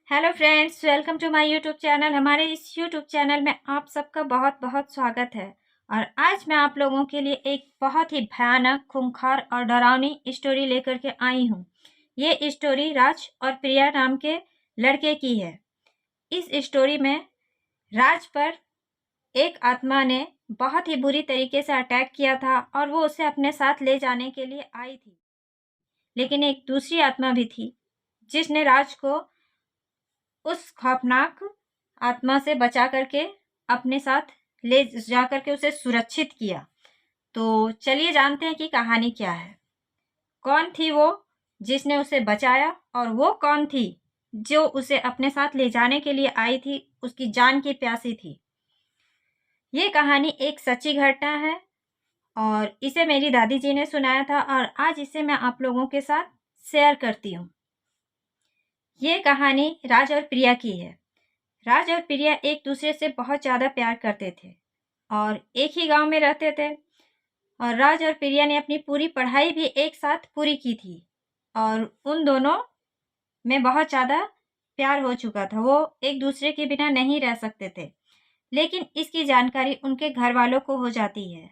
Hello friends, welcome to my YouTube channel. हमारे इस YouTube channel में आप सबका बहुत बहुत स्वागत है। और आज मैं आप लोगों के लिए एक बहुत ही भयानक, खूंखार और डरावनी स्टोरी लेकर के आई हूँ। ये स्टोरी राज और प्रिया नाम के लड़के की है। इस स्टोरी में राज पर एक आत्मा ने बहुत ही बुरी तरीके से अटैक किया था और वो उसे अपने साथ ले जाने के लिए आई थी। लेकिन एक दूसरी आत्मा भी थी जिसने राज को उस खौफनाक आत्मा से बचा करके अपने साथ ले जा करके उसे सुरक्षित किया। तो चलिए जानते हैं कि कहानी क्या है। कौन थी वो जिसने उसे बचाया और वो कौन थी जो उसे अपने साथ ले जाने के लिए आई थी, उसकी जान की प्यासी थी। ये कहानी एक सच्ची घटना है और इसे मेरी दादी जी ने सुनाया था और आज इसे मैं आप लोगों के साथ शेयर करती हूँ। ये कहानी राज और प्रिया की है। राज और प्रिया एक दूसरे से बहुत ज़्यादा प्यार करते थे और एक ही गांव में रहते थे। और राज और प्रिया ने अपनी पूरी पढ़ाई भी एक साथ पूरी की थी और उन दोनों में बहुत ज़्यादा प्यार हो चुका था। वो एक दूसरे के बिना नहीं रह सकते थे। लेकिन इसकी जानकारी उनके घर वालों को हो जाती है।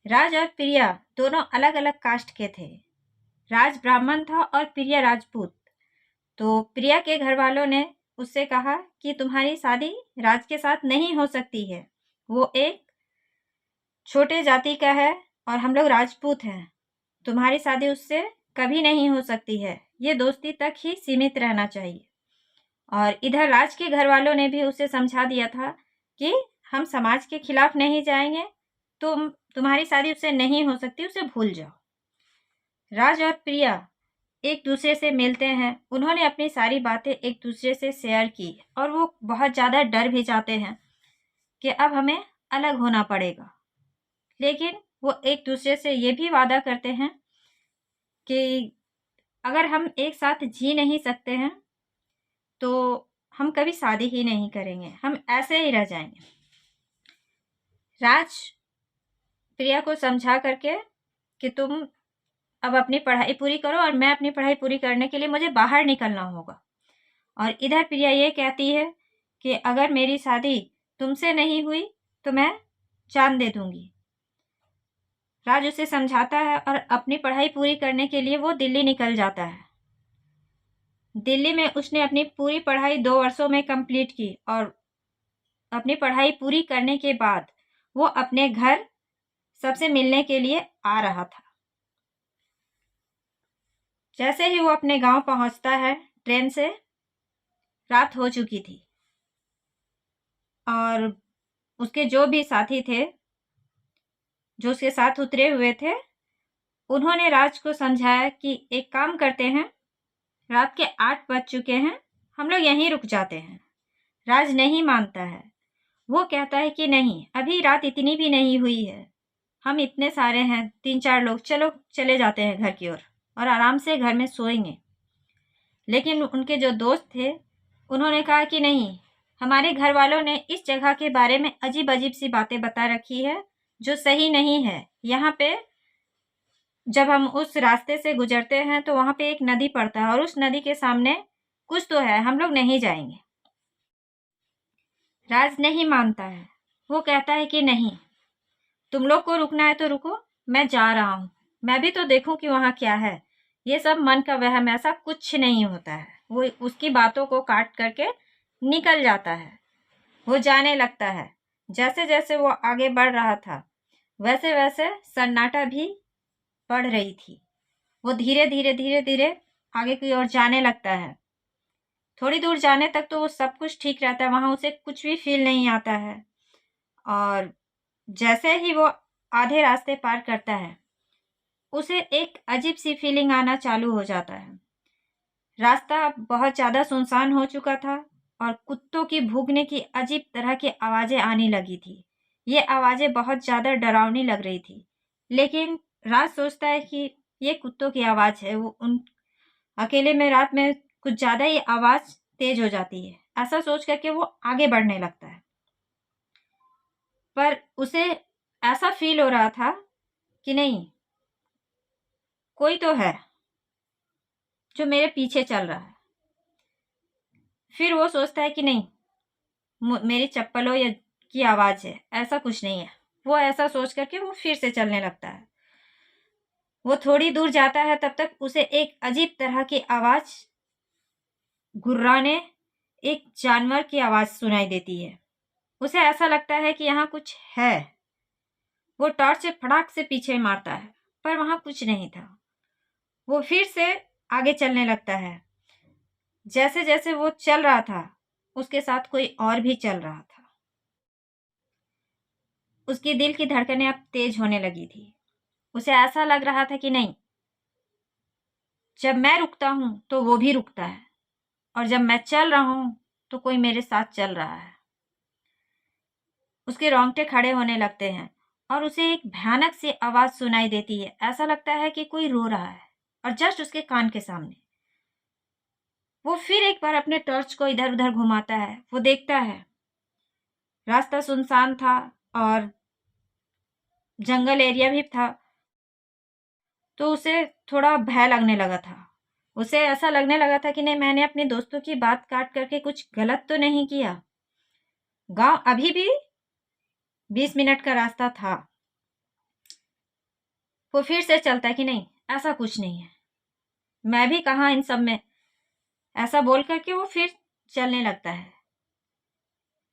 राज और प्रिया दोनों अलग अलग कास्ट के थे। राज ब्राह्मण था और प्रिया राजपूत। तो प्रिया के घर वालों ने उससे कहा कि तुम्हारी शादी राज के साथ नहीं हो सकती है। वो एक छोटे जाति का है और हम लोग राजपूत हैं। तुम्हारी शादी उससे कभी नहीं हो सकती है। ये दोस्ती तक ही सीमित रहना चाहिए। और इधर राज के घर वालों ने भी उसे समझा दिया था कि हम समाज के खिलाफ नहीं जाएंगे। तुम्हारी शादी उससे नहीं हो सकती, उसे भूल जाओ। राज और प्रिया एक दूसरे से मिलते हैं। उन्होंने अपनी सारी बातें एक दूसरे से शेयर की और वो बहुत ज़्यादा डर भी जाते हैं कि अब हमें अलग होना पड़ेगा। लेकिन वो एक दूसरे से ये भी वादा करते हैं कि अगर हम एक साथ जी नहीं सकते हैं तो हम कभी शादी ही नहीं करेंगे, हम ऐसे ही रह जाएंगे। राज प्रिया को समझा करके कि तुम अब अपनी पढ़ाई पूरी करो और मैं अपनी पढ़ाई पूरी करने के लिए मुझे बाहर निकलना होगा। और इधर प्रिया ये कहती है कि अगर मेरी शादी तुमसे नहीं हुई तो मैं जान दे दूंगी। राज उसे समझाता है और अपनी पढ़ाई पूरी करने के लिए वो दिल्ली निकल जाता है। दिल्ली में उसने अपनी पूरी पढ़ाई 2 वर्षों में कंप्लीट की और अपनी पढ़ाई पूरी करने के बाद वो अपने घर सबसे मिलने के लिए आ रहा था। जैसे ही वो अपने गांव पहुंचता है ट्रेन से, रात हो चुकी थी। और उसके जो भी साथी थे जो उसके साथ उतरे हुए थे, उन्होंने राज को समझाया कि एक काम करते हैं, रात के 8 बज चुके हैं, हम लोग यहीं रुक जाते हैं। राज नहीं मानता है। वो कहता है कि नहीं, अभी रात इतनी भी नहीं हुई है, हम इतने सारे हैं, 3-4 लोग, चलो चले जाते हैं घर की ओर और आराम से घर में सोएंगे। लेकिन उनके जो दोस्त थे उन्होंने कहा कि नहीं, हमारे घर वालों ने इस जगह के बारे में अजीब अजीब सी बातें बता रखी है जो सही नहीं है। यहाँ पे जब हम उस रास्ते से गुजरते हैं तो वहाँ पे एक नदी पड़ता है और उस नदी के सामने कुछ तो है, हम लोग नहीं जाएंगे। राज नहीं मानता है। वो कहता है कि नहीं, तुम लोग को रुकना है तो रुको, मैं जा रहा हूँ, मैं भी तो देखूं कि वहाँ क्या है। ये सब मन का वहम, ऐसा कुछ नहीं होता है। वो उसकी बातों को काट करके निकल जाता है। वो जाने लगता है। जैसे जैसे वो आगे बढ़ रहा था वैसे वैसे सन्नाटा भी बढ़ रही थी। वो धीरे धीरे धीरे धीरे आगे की ओर जाने लगता है। थोड़ी दूर जाने तक तो वो सब कुछ ठीक रहता है, वहाँ उसे कुछ भी फील नहीं आता है। और जैसे ही वो आधे रास्ते पार करता है उसे एक अजीब सी फीलिंग आना चालू हो जाता है। रास्ता बहुत ज़्यादा सुनसान हो चुका था और कुत्तों की भौंकने की अजीब तरह की आवाज़ें आने लगी थी। ये आवाज़ें बहुत ज़्यादा डरावनी लग रही थी। लेकिन राज सोचता है कि ये कुत्तों की आवाज़ है। वो उन अकेले में रात में कुछ ज़्यादा ही आवाज़ तेज हो जाती है, ऐसा सोच करके वो आगे बढ़ने लगता है। पर उसे ऐसा फील हो रहा था कि नहीं, कोई तो है जो मेरे पीछे चल रहा है। फिर वो सोचता है कि नहीं, मेरी चप्पलों या की आवाज़ है, ऐसा कुछ नहीं है। वो ऐसा सोच करके वो फिर से चलने लगता है। वो थोड़ी दूर जाता है, तब तक उसे एक अजीब तरह की आवाज़, गुर्राने, एक जानवर की आवाज़ सुनाई देती है। उसे ऐसा लगता है कि यहाँ कुछ है। वो टॉर्च से फटाक से पीछे मारता है, पर वहां कुछ नहीं था। वो फिर से आगे चलने लगता है। जैसे जैसे वो चल रहा था, उसके साथ कोई और भी चल रहा था। उसकी दिल की धड़कनें अब तेज होने लगी थी। उसे ऐसा लग रहा था कि नहीं, जब मैं रुकता हूं तो वो भी रुकता है, और जब मैं चल रहा हूं तो कोई मेरे साथ चल रहा है। उसके रोंगटे खड़े होने लगते हैं और उसे एक भयानक सी आवाज सुनाई देती है। ऐसा लगता है कि कोई रो रहा है, और जस्ट उसके कान के सामने। वो फिर एक बार अपने टॉर्च को इधर उधर घुमाता है। वो देखता है रास्ता सुनसान था और जंगल एरिया भी था, तो उसे थोड़ा भय लगने लगा था। उसे ऐसा लगने लगा था कि नहीं, मैंने अपने दोस्तों की बात काट करके कुछ गलत तो नहीं किया। गांव अभी भी 20 मिनट का रास्ता था। वो फिर से चलता है कि नहीं, ऐसा कुछ नहीं है, मैं भी कहाँ इन सब में। ऐसा बोल करके वो फिर चलने लगता है।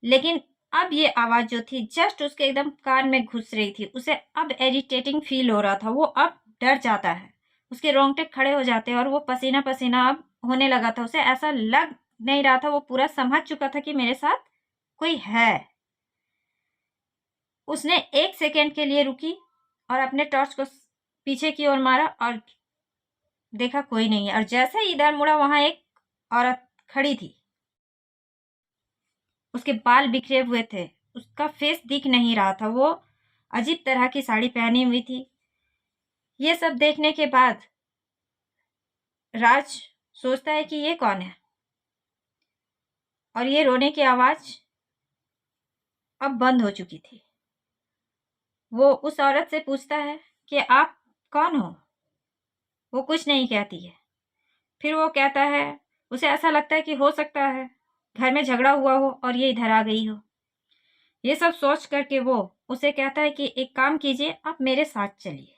लेकिन अब ये आवाज जो थी जस्ट उसके एकदम कान में घुस रही थी। उसे अब इरिटेटिंग फील हो रहा था। वो अब डर जाता है, उसके रोंगटे खड़े हो जाते हैं और वो पसीना पसीना अब होने लगा था। उसे ऐसा लग नहीं रहा था, वो पूरा समझ चुका था कि मेरे साथ कोई है। उसने 1 सेकेंड के लिए रुकी और अपने टॉर्च को पीछे की ओर मारा और देखा कोई नहीं है। और जैसे ही इधर मुड़ा, वहां एक औरत खड़ी थी। उसके बाल बिखरे हुए थे, उसका फेस दिख नहीं रहा था। वो अजीब तरह की साड़ी पहनी हुई थी। ये सब देखने के बाद राज सोचता है कि ये कौन है, और ये रोने की आवाज अब बंद हो चुकी थी। वो उस औरत से पूछता है कि आप कौन हो। वो कुछ नहीं कहती है। फिर वो कहता है, उसे ऐसा लगता है कि हो सकता है घर में झगड़ा हुआ हो और ये इधर आ गई हो। ये सब सोच करके वो उसे कहता है कि एक काम कीजिए, आप मेरे साथ चलिए,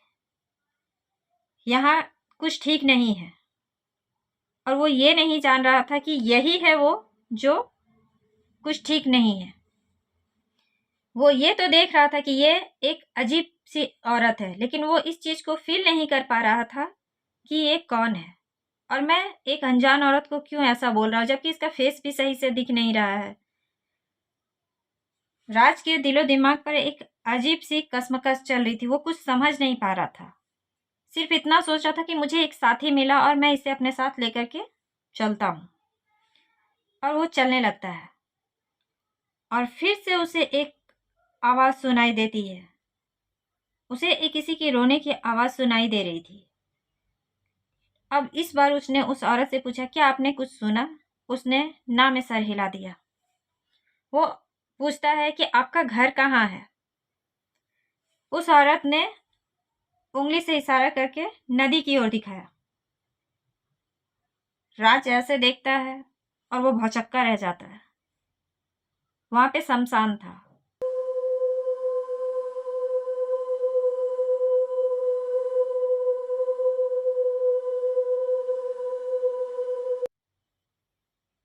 यहाँ कुछ ठीक नहीं है। और वो ये नहीं जान रहा था कि यही है वो जो कुछ ठीक नहीं है। वो ये तो देख रहा था कि ये एक अजीब सी औरत है, लेकिन वो इस चीज को फील नहीं कर पा रहा था कि ये कौन है, और मैं एक अनजान औरत को क्यों ऐसा बोल रहा हूं, जबकि इसका फेस भी सही से दिख नहीं रहा है। राज के दिलो दिमाग पर एक अजीब सी कसमकस चल रही थी। वो कुछ समझ नहीं पा रहा था। सिर्फ इतना सोच रहा था कि मुझे एक साथी मिला और मैं इसे अपने साथ लेकर के चलता हूं। और वो चलने लगता है, और फिर से उसे एक आवाज सुनाई देती है। उसे एक किसी की रोने की आवाज सुनाई दे रही थी। अब इस बार उसने उस औरत से पूछा, क्या आपने कुछ सुना? उसने ना में सर हिला दिया। वो पूछता है कि आपका घर कहाँ है? उस औरत ने उंगली से इशारा करके नदी की ओर दिखाया। राज ऐसे देखता है और वो भौचक्का रह जाता है। वहां पे शमशान था।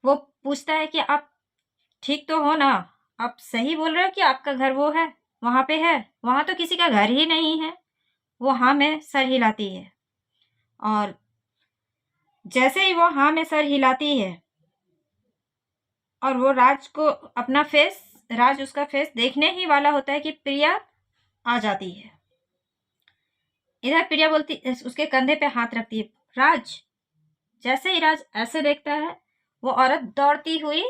वो पूछता है कि आप ठीक तो हो ना? आप सही बोल रहे हो कि आपका घर वो है, वहां पे है? वहां तो किसी का घर ही नहीं है। वो हाँ में सर हिलाती है, और जैसे ही वो हाँ में सर हिलाती है और वो राज को अपना फेस, राज उसका फेस देखने ही वाला होता है कि प्रिया आ जाती है। इधर प्रिया बोलती, उसके कंधे पे हाथ रखती है, राज। जैसे ही राज ऐसे देखता है, वो औरत दौड़ती हुई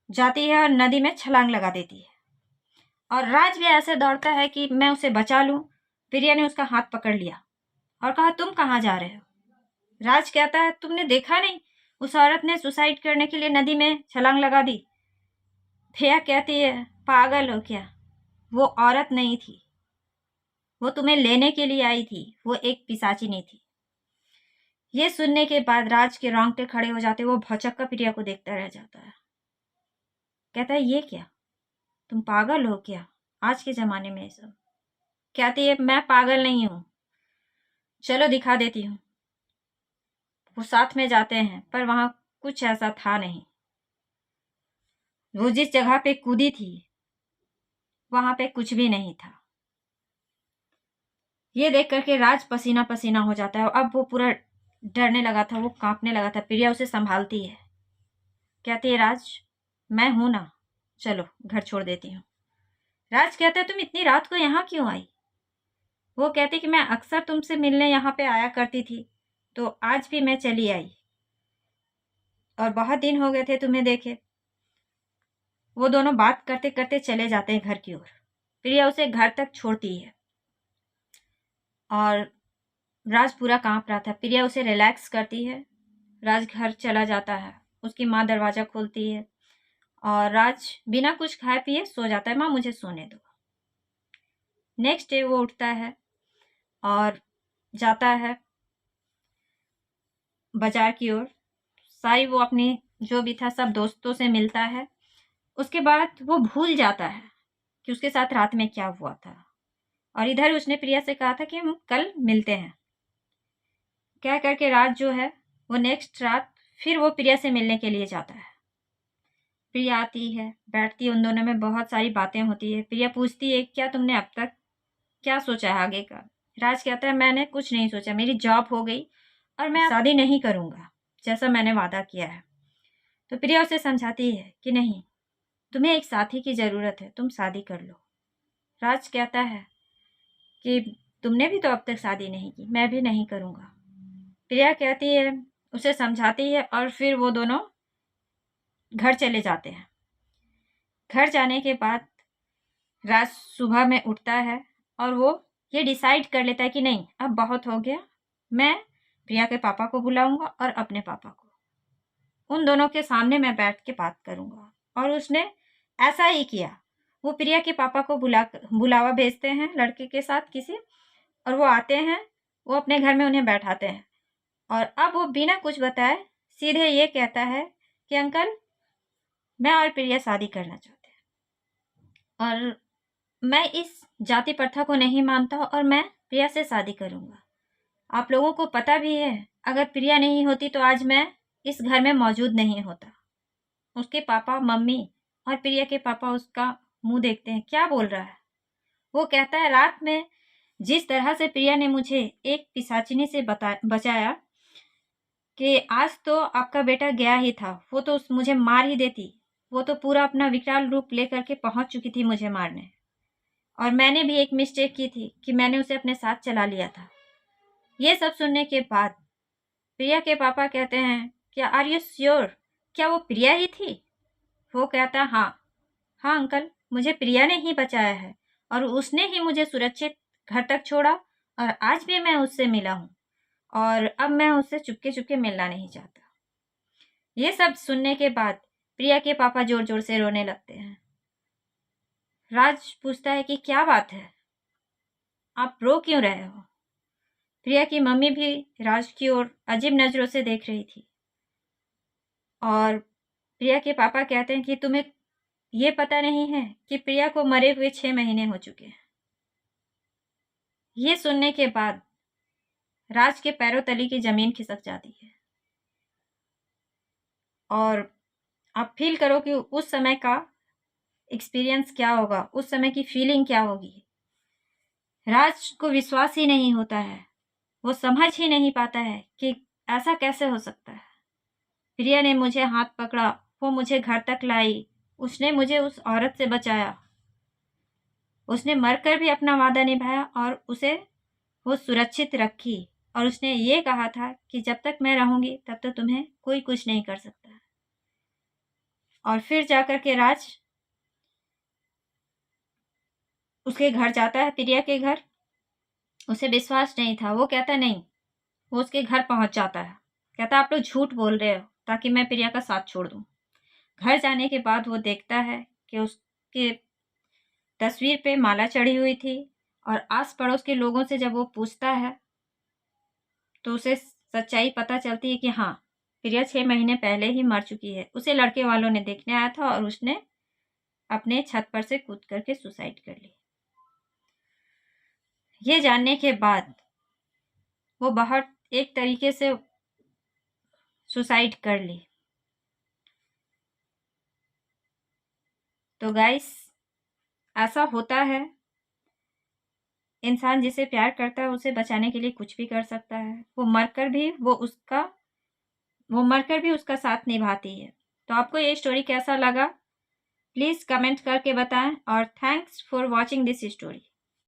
जाती है और नदी में छलांग लगा देती है। और राज भी ऐसे दौड़ता है कि मैं उसे बचा लूं। प्रिया ने उसका हाथ पकड़ लिया और कहा, तुम कहाँ जा रहे हो? राज कहता है, तुमने देखा नहीं, उस औरत ने सुसाइड करने के लिए नदी में छलांग लगा दी। प्रिया कहती है, पागल हो क्या? वो औरत नहीं थी, वो तुम्हें लेने के लिए आई थी। वो एक पिशाचिनी थी। ये सुनने के बाद राज के रोंगटे खड़े हो जाते, वो भौचक्का प्रिया को देखता रह जाता है। कहता है ये क्या, तुम पागल हो क्या, आज के ज़माने में ये सब। कहती है मैं पागल नहीं हूँ, चलो दिखा देती हूँ। वो साथ में जाते हैं, पर वहाँ कुछ ऐसा था नहीं। वो जिस जगह पे कूदी थी वहाँ पे कुछ भी नहीं था। ये देख करके राज पसीना पसीना हो जाता है। अब वो पूरा डरने लगा था, वो कांपने लगा था। प्रिया उसे संभालती है, कहती है राज मैं हूं ना, चलो घर छोड़ देती हूँ। राज कहता है तुम इतनी रात को यहाँ क्यों आई। वो कहती कि मैं अक्सर तुमसे मिलने यहाँ पे आया करती थी, तो आज भी मैं चली आई, और बहुत दिन हो गए थे तुम्हें देखे। वो दोनों बात करते करते चले जाते हैं घर की ओर। प्रिया उसे घर तक छोड़ती है और राज पूरा कांप रहा था। प्रिया उसे रिलैक्स करती है। राज घर चला जाता है। उसकी माँ दरवाज़ा खोलती है और राज बिना कुछ खाए पिए सो जाता है। माँ मुझे सोने दो। नेक्स्ट डे वो उठता है और जाता है बाजार की ओर। सारी वो अपनी जो भी था सब दोस्तों से मिलता है। उसके बाद वो भूल जाता है कि उसके साथ रात में क्या हुआ था, और इधर उसने प्रिया से कहा था कि हम कल मिलते हैं। क्या करके राज जो है वो नेक्स्ट रात फिर वो प्रिया से मिलने के लिए जाता है। प्रिया आती है, बैठती है, उन दोनों में बहुत सारी बातें होती है। प्रिया पूछती है क्या तुमने अब तक क्या सोचा है आगे का। राज कहता है मैंने कुछ नहीं सोचा, मेरी जॉब हो गई और मैं शादी नहीं करूँगा जैसा मैंने वादा किया है। तो प्रिया उसे समझाती है कि नहीं, तुम्हें एक साथी की ज़रूरत है, तुम शादी कर लो। राज कहता है कि तुमने भी तो अब तक शादी नहीं की, मैं भी नहीं करूँगा। प्रिया कहती है, उसे समझाती है, और फिर वो दोनों घर चले जाते हैं। घर जाने के बाद राज सुबह में उठता है और वो ये डिसाइड कर लेता है कि नहीं अब बहुत हो गया, मैं प्रिया के पापा को बुलाऊंगा और अपने पापा को, उन दोनों के सामने मैं बैठ के बात करूंगा। और उसने ऐसा ही किया। वो प्रिया के पापा को बुलावा भेजते हैं लड़के के साथ किसी, और वो आते हैं, वो अपने घर में उन्हें बैठाते हैं। और अब वो बिना कुछ बताए सीधे ये कहता है कि अंकल मैं और प्रिया शादी करना चाहते हैं, और मैं इस जाति प्रथा को नहीं मानता और मैं प्रिया से शादी करूंगा। आप लोगों को पता भी है अगर प्रिया नहीं होती तो आज मैं इस घर में मौजूद नहीं होता। उसके पापा मम्मी और प्रिया के पापा उसका मुंह देखते हैं, क्या बोल रहा है। वो कहता है रात में जिस तरह से प्रिया ने मुझे एक पिशाचिनी से बचाया कि आज तो आपका बेटा गया ही था, वो तो मुझे मार ही देती। वो तो पूरा अपना विकराल रूप लेकर के पहुंच चुकी थी मुझे मारने, और मैंने भी एक मिस्टेक की थी कि मैंने उसे अपने साथ चला लिया था। ये सब सुनने के बाद प्रिया के पापा कहते हैं क्या आर यू श्योर, क्या वो प्रिया ही थी। वो कहता हाँ हाँ अंकल, मुझे प्रिया ने ही बचाया है और उसने ही मुझे सुरक्षित घर तक छोड़ा, और आज भी मैं उससे मिला हूँ, और अब मैं उससे चुपके चुपके मिलना नहीं चाहता। ये सब सुनने के बाद प्रिया के पापा जोर जोर से रोने लगते हैं। राज पूछता है कि क्या बात है, आप रो क्यों रहे हो। प्रिया की मम्मी भी राज की ओर अजीब नज़रों से देख रही थी, और प्रिया के पापा कहते हैं कि तुम्हें ये पता नहीं है कि प्रिया को मरे हुए 6 महीने हो चुके हैं। ये सुनने के बाद राज के पैरों तले की जमीन खिसक जाती है, और आप फील करो कि उस समय का एक्सपीरियंस क्या होगा, उस समय की फीलिंग क्या होगी। राज को विश्वास ही नहीं होता है, वो समझ ही नहीं पाता है कि ऐसा कैसे हो सकता है। प्रिया ने मुझे हाथ पकड़ा, वो मुझे घर तक लाई, उसने मुझे उस औरत से बचाया, उसने मरकर भी अपना वादा निभाया और उसे वो सुरक्षित रखी, और उसने ये कहा था कि जब तक मैं रहूंगी तब तक तुम्हें कोई कुछ नहीं कर सकता। और फिर जाकर के राज उसके घर जाता है, प्रिया के घर। उसे विश्वास नहीं था, वो कहता नहीं। वो उसके घर पहुंच जाता है, कहता आप लोग झूठ बोल रहे हो ताकि मैं प्रिया का साथ छोड़ दूं। घर जाने के बाद वो देखता है कि उसके तस्वीर पे माला चढ़ी हुई थी, और आस पड़ोस के लोगों से जब वो पूछता है तो उसे सच्चाई पता चलती है कि हाँ, प्रिया 6 महीने पहले ही मर चुकी है। उसे लड़के वालों ने देखने आया था और उसने अपने छत पर से कूद करके सुसाइड कर ली। ये जानने के बाद वो बहुत एक तरीके से सुसाइड कर ली। तो गाइस, ऐसा होता है, इंसान जिसे प्यार करता है उसे बचाने के लिए कुछ भी कर सकता है। वो मरकर भी उसका साथ निभाती है। तो आपको ये स्टोरी कैसा लगा, प्लीज़ कमेंट करके बताएं और thanks for watching this story.